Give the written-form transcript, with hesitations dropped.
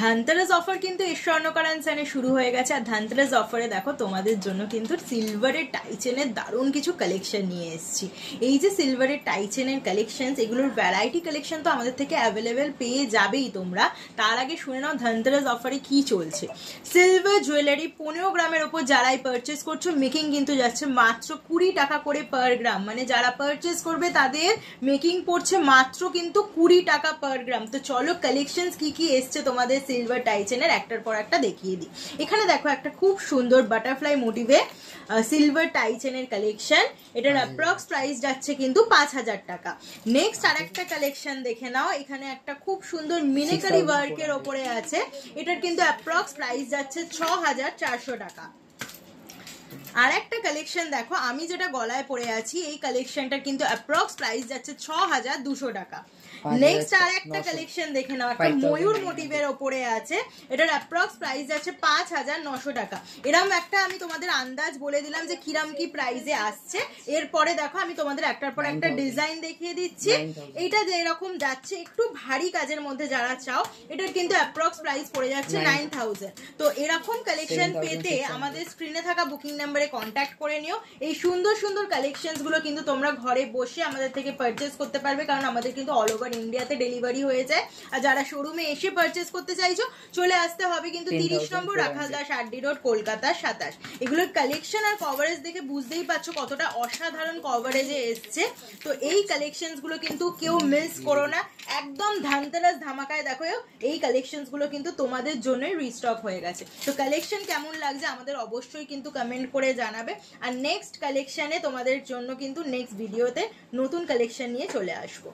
Dhanteras offer কিন্তু স্বর্ণকার and শুরু হয়ে গেছে। আর ধানতেরাস অফারে দেখো তোমাদের জন্য কিন্তু সিলভারের টাইচেনের দারুণ কিছু কালেকশন নিয়ে এসেছি। এই যে সিলভারের টাইচেনের কালেকশন, এগুলোর ভ্যারাইটি কালেকশন তো আমাদের থেকে অ্যাভেলেবেল পেয়ে যাবেই তোমরা। তার আগে শুনে নাও ধানতেরাস অফারে কি চলছে। সিলভার জুয়েলারি 15 গ্রামের ওপর যারাই পারচেস করছো, মেকিং কিন্তু যাচ্ছে মাত্র 20 টাকা করে পার গ্রাম। মানে যারা পারচেস করবে তাদের মেকিং পড়ছে মাত্র কিন্তু 20 টাকা পার গ্রাম। তো চলো কালেকশন কি কি এসছে তোমাদের সিলভার টাইচেনের একটার পর একটা দেখিয়ে দিই। এখানে দেখো একটা খুব সুন্দর বাটারফ্লাই মোটিভে সিলভার টাইচেনের কালেকশন। এটার অ্যাপ্রক্স প্রাইস যাচ্ছে কিন্তু 5000 টাকা। নেক্সট আরেকটা কালেকশন দেখে নাও। এখানে একটা খুব সুন্দর মিনিকারি ওয়ার্কের ওপরে আছে। এটার কিন্তু অ্যাপ্রক্স প্রাইস যাচ্ছে 6400 টাকা। আর একটা কালেকশন দেখো, আমি যেটা গলায় পরে আছি এই কালেকশনটার কিন্তু অ্যাপ্রক্স প্রাইস যাচ্ছে 6200 টাকা। নেক্সট আর একটা কালেকশন দেখে নাও, একটা ময়ূর মোটিভের ওপরে আছে। এটার অ্যাপ্রক্স প্রাইস যাচ্ছে 5900 টাকা। এরকম একটা আমি তোমাদের আন্দাজ বলে দিলাম যে কিরম কি প্রাইসে আসছে। এরপরে দেখো আমি তোমাদের একটার পর একটা ডিজাইন দেখিয়ে দিচ্ছি। এইটা যে এরকম যাচ্ছে একটু ভারী কাজের মধ্যে যারা চাও, এটার কিন্তু অ্যাপ্রক্স প্রাইস পড়ে যাচ্ছে 9000। তো এরকম কালেকশন পেতে আমাদের স্ক্রিনে থাকা বুকিং নাম্বারে কন্ট্যাক্ট করে নিও। এই সুন্দর সুন্দর কালেকশনস গুলো কিন্তু তোমরা ঘরে বসে আমাদের থেকে পারচেস করতে পারবে, কারণ আমাদের কিন্তু অল ওভার ইন্ডিয়াতে ডেলিভারি হয়ে যায়। আর যারা শোরুমে এসে পারচেস করতে চাইছো, চলে আসতে হবে কিন্তু 30 নম্বর রাখালদাস আরডি রোড, কলকাতা 27। এগুলোর কালেকশন আর কভারেজ দেখে বুঝতেই পারছো কতটা অসাধারণ কভারেজে এসছে। তো এই কালেকশনস গুলো কিন্তু কেউ মিস করো না, একদম ধানতেরাস ধামাকায়। দেখো এই কালেকশনস গুলো কিন্তু তোমাদের জন্যই রিস্টক হয়ে গেছে। তো কালেকশন কেমন লাগছে আমাদের অবশ্যই কিন্তু কমেন্ট করে জানাবে। আর নেক্সট কালেকশনে তোমাদের জন্য কিন্তু নেক্সট ভিডিওতে নতুন কালেকশন নিয়ে চলে আসবো।